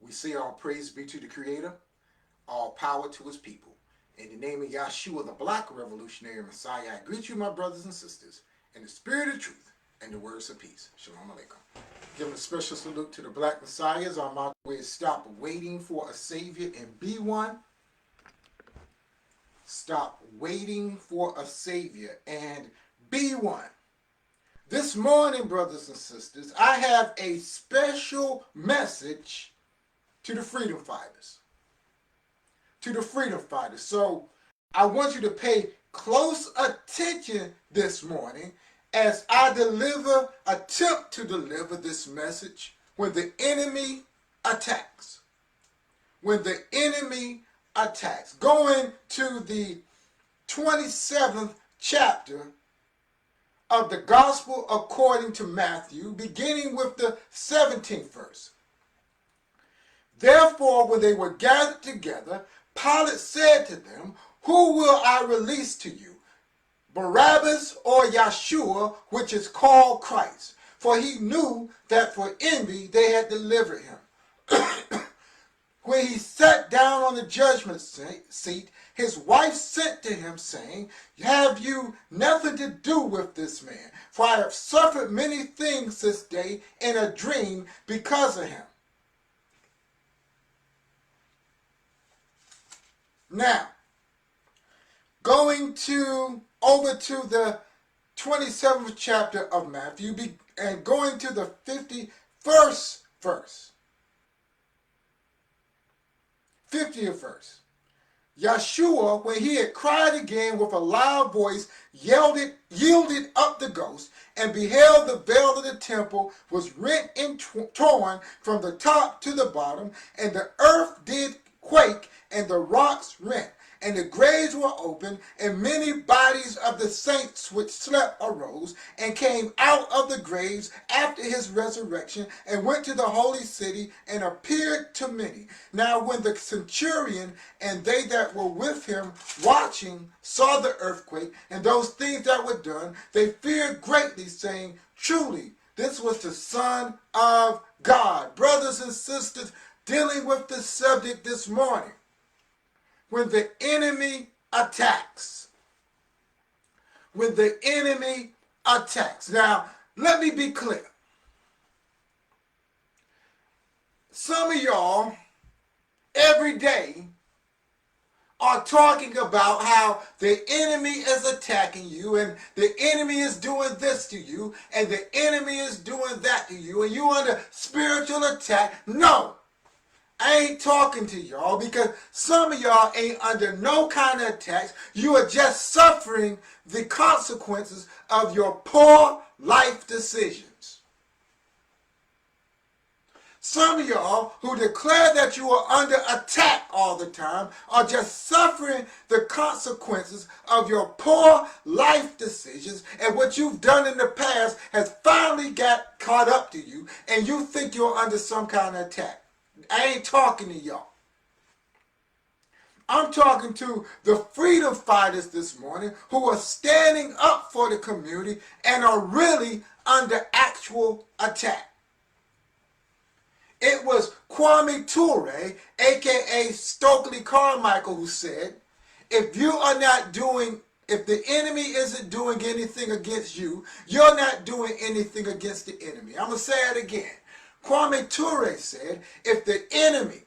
We say all praise be to the Creator, all power to His people. In the name of Yahshua, the Black Revolutionary Messiah, I greet you, my brothers and sisters, in the spirit of truth and the words of peace. Shalom Aleichem. Giving a special salute to the Black Messiahs. I'm out the way to stop waiting for a Savior and be one. Stop waiting for a Savior and be one. This morning, brothers and sisters, I have a special message to the freedom fighters. To the freedom fighters. So I want you to pay close attention this morning as I attempt to deliver this message when the enemy attacks. When the enemy attacks. Going to the 27th chapter of the Gospel according to Matthew, beginning with the 17th verse. Therefore, when they were gathered together, Pilate said to them, "Who will I release to you, Barabbas or Yeshua, which is called Christ?" For he knew that for envy they had delivered him. When he sat down on the judgment seat, his wife sent to him, saying, "Have you nothing to do with this man? For I have suffered many things this day in a dream because of him." Now, going over to the 27th chapter of Matthew and going to the 51st verse. 50th verse. Yeshua, when he had cried again with a loud voice, yielded up the ghost, and beheld the veil of the temple was rent and torn from the top to the bottom, and the earth did quake, and the rocks rent, and the graves were opened, and many bodies of the saints which slept arose, and came out of the graves after his resurrection, and went to the holy city, and appeared to many. Now when the centurion and they that were with him watching saw the earthquake, and those things that were done, they feared greatly, saying, "Truly, this was the Son of God." Brothers and sisters, dealing with this subject this morning, when the enemy attacks. When the enemy attacks. Now, let me be clear. Some of y'all, every day, are talking about how the enemy is attacking you, and the enemy is doing this to you, and the enemy is doing that to you, and you under spiritual attack. No. I ain't talking to y'all, because some of y'all ain't under no kind of attacks. You are just suffering the consequences of your poor life decisions. Some of y'all who declare that you are under attack all the time are just suffering the consequences of your poor life decisions, and what you've done in the past has finally got caught up to you, and you think you're under some kind of attack. I ain't talking to y'all. I'm talking to the freedom fighters this morning who are standing up for the community and are really under actual attack. It was Kwame Ture, aka Stokely Carmichael, who said, if the enemy isn't doing anything against you, you're not doing anything against the enemy. I'm going to say it again. Kwame Ture said, if the enemy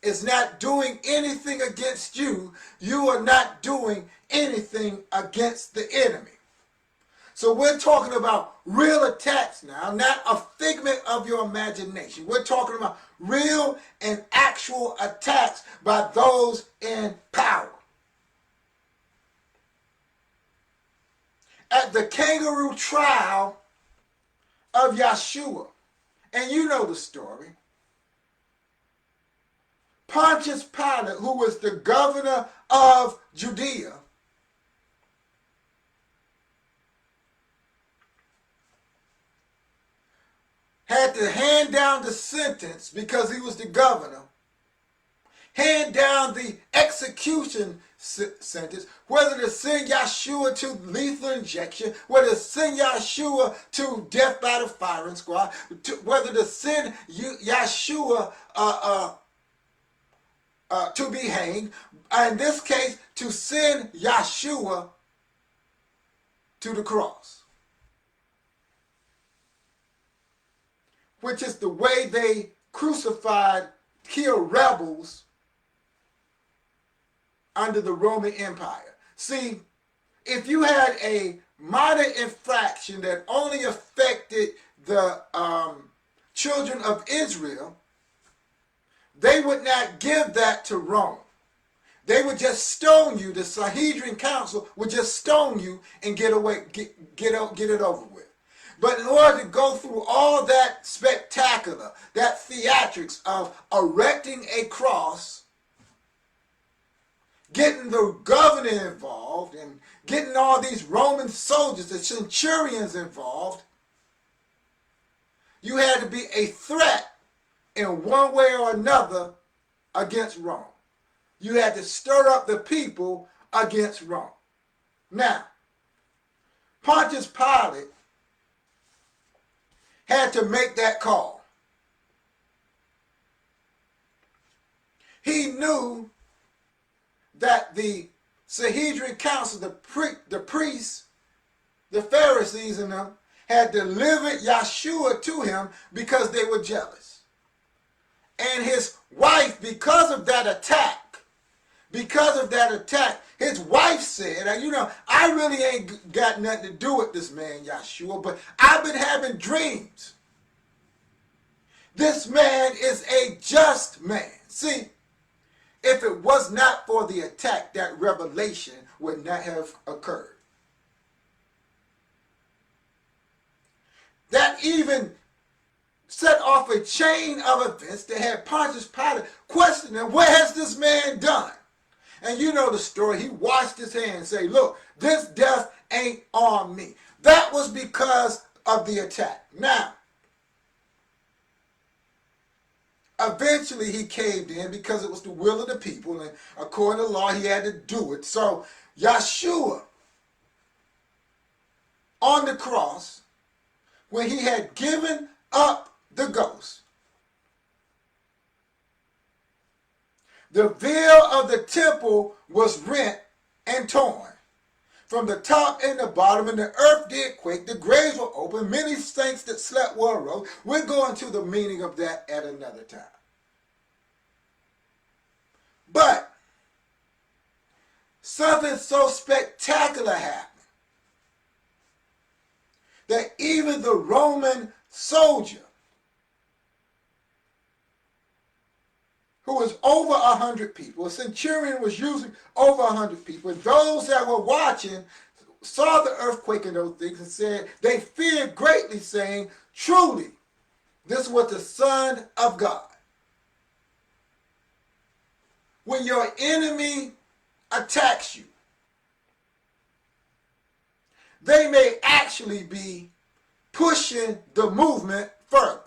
is not doing anything against you, you are not doing anything against the enemy. So we're talking about real attacks now, not a figment of your imagination. We're talking about real and actual attacks by those in power. At the kangaroo trial of Yeshua, and you know the story, Pontius Pilate, who was the governor of Judea, had to hand down the sentence because he was the governor. hand down the execution sentence, whether to send Yeshua to lethal injection, whether to send Yeshua to death by the firing squad, whether to send Yeshua to be hanged, in this case, to send Yeshua to the cross, which is the way they crucified, killed rebels under the Roman Empire. See, if you had a minor infraction that only affected the children of Israel, they would not give that to Rome. They would just stone you. The Sanhedrin Council would just stone you and get it over with. But in order to go through all that spectacular, that theatrics of erecting a cross, getting the governor involved, and getting all these Roman soldiers, the centurions involved, you had to be a threat in one way or another against Rome. You had to stir up the people against Rome. Now, Pontius Pilate had to make that call. He knew that the Sanhedrin Council, the priests, the Pharisees and them, had delivered Yeshua to him because they were jealous. And his wife, because of that attack, his wife said, I really ain't got nothing to do with this man, Yeshua, but I've been having dreams. This man is a just man. See, if it was not for the attack, that revelation would not have occurred. That even set off a chain of events that had Pontius Pilate questioning, what has this man done? And you know the story. He washed his hands and said, look, this death ain't on me. That was because of the attack. Now, eventually he caved in because it was the will of the people, and according to law he had to do it. So Yeshua on the cross, when he had given up the ghost, the veil of the temple was rent and torn from the top and the bottom, and the earth did quake. The graves were open. Many saints that slept were arose. We'll go into the meaning of that at another time. But something so spectacular happened that even the Roman soldier, who was over 100 people, a centurion was using over 100 people, and those that were watching saw the earthquake and those things and said, they feared greatly, saying, truly, this was the Son of God. When your enemy attacks you, they may actually be pushing the movement further.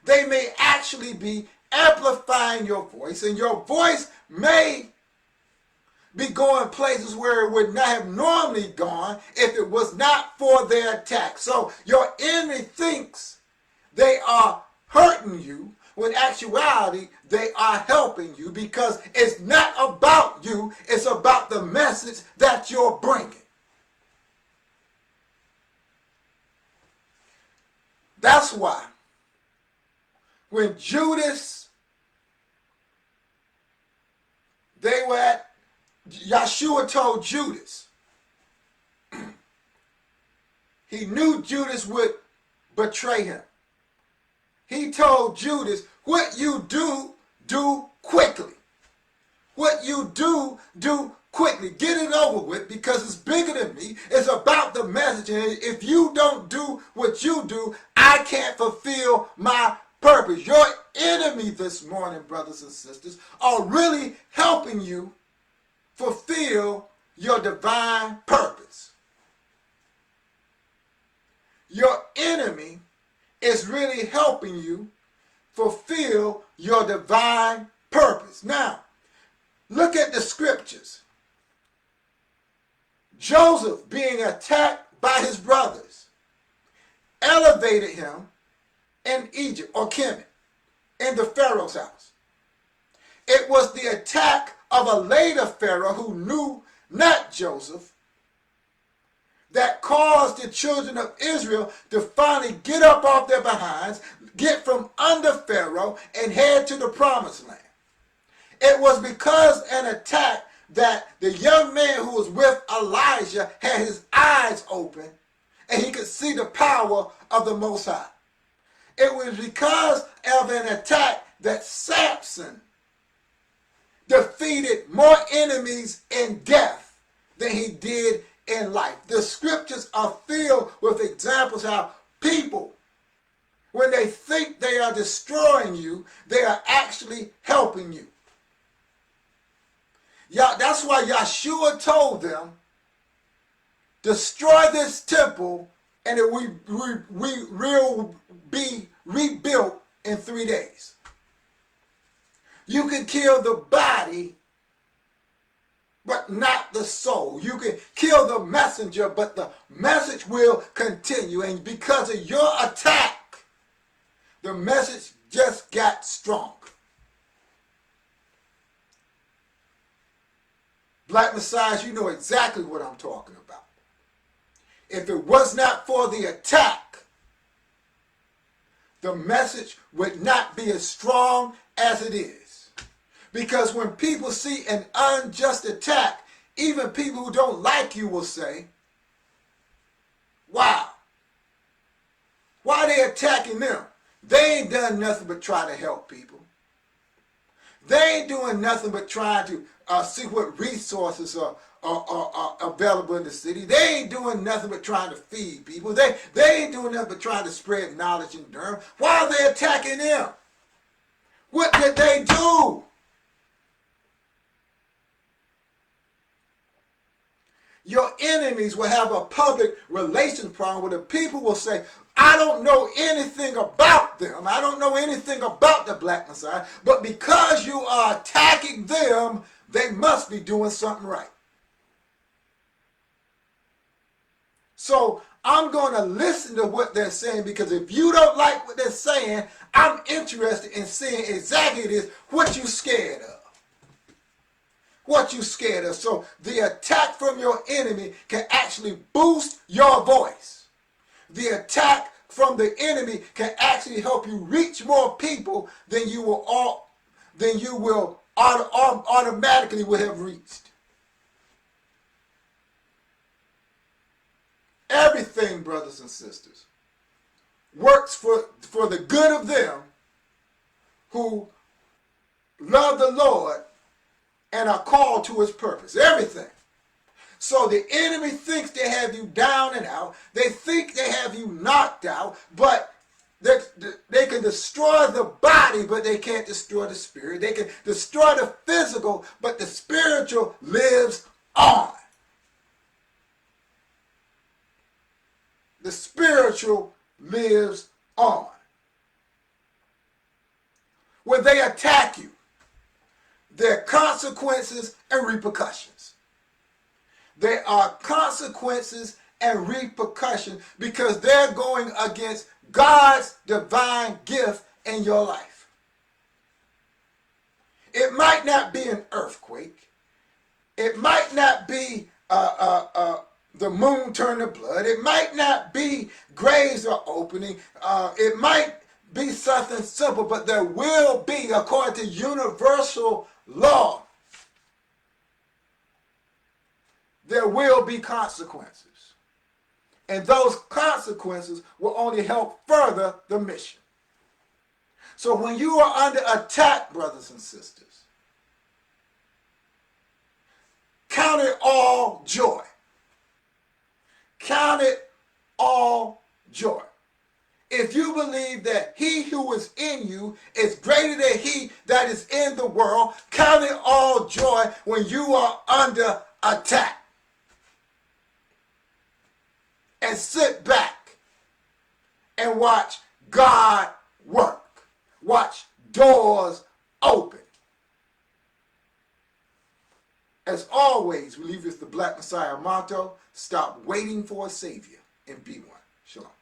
They may actually be amplifying your voice, and your voice may be going places where it would not have normally gone if it was not for their attack. So your enemy thinks they are hurting you, when in actuality they are helping you, because it's not about you, it's about the message that you're bringing. That's why when Judas, Yeshua told Judas, he knew Judas would betray him. He told Judas, what you do, do quickly. What you do, do quickly. Get it over with, because it's bigger than me. It's about the message. And if you don't do what you do, I can't fulfill my purpose. Your enemy this morning, brothers and sisters, are really helping you fulfill your divine purpose. Your enemy is really helping you fulfill your divine purpose. purpose. Now, look at the scriptures. Joseph, being attacked by his brothers, elevated him in Egypt, or Kemet, in the Pharaoh's house. It was the attack of a later Pharaoh who knew not Joseph that caused the children of Israel to finally get up off their behinds, get from under Pharaoh, and head to the promised land. It was because an attack that the young man who was with Elijah had his eyes open and he could see the power of the Most High. It was because of an attack that Samson defeated more enemies in death than he did in life. The scriptures are filled with examples how people, when they think they are destroying you, they are actually helping you. That's why Yeshua told them, destroy this temple and it will be rebuilt in 3 days. You can kill the body, but not the soul. You can kill the messenger, but the message will continue. And because of your attack, the message just got strong. Black Messiahs, you know exactly what I'm talking about. If it was not for the attack, the message would not be as strong as it is. Because when people see an unjust attack, even people who don't like you will say, wow, why are they attacking them? They ain't done nothing but try to help people. They ain't doing nothing but trying to see what resources are available in the city. They ain't doing nothing but trying to feed people. They ain't doing nothing but trying to spread knowledge in Durham. Why are they attacking them? What did they do? Your enemies will have a public relations problem where the people will say, I don't know anything about them. I don't know anything about the Black Messiah. But because you are attacking them, they must be doing something right. So I'm going to listen to what they're saying, because if you don't like what they're saying, I'm interested in seeing exactly what you scared of. What you scared of. So the attack from your enemy can actually boost your voice. The attack from the enemy can actually help you reach more people than you will automatically would have reached. Everything, brothers and sisters, works for the good of them who love the Lord and are called to his purpose. Everything. So the enemy thinks they have you down and out. They think they have you knocked out, but they can destroy the body, but they can't destroy the spirit. They can destroy the physical, but the spiritual lives on. The spiritual lives on. When they attack you, there are consequences and repercussions. There are consequences and repercussions because they're going against God's divine gift in your life. It might not be an earthquake. It might not be the moon turning to blood. It might not be graves are opening. It might be something simple, but there will be, according to universal law, there will be consequences. And those consequences will only help further the mission. So when you are under attack, brothers and sisters, count it all joy. Count it all joy. If you believe that he who is in you is greater than he that is in the world, count it all joy when you are under attack. And sit back and watch God work. Watch doors open. As always, we leave you with the Black Messiah motto: stop waiting for a Savior and be one. Shalom.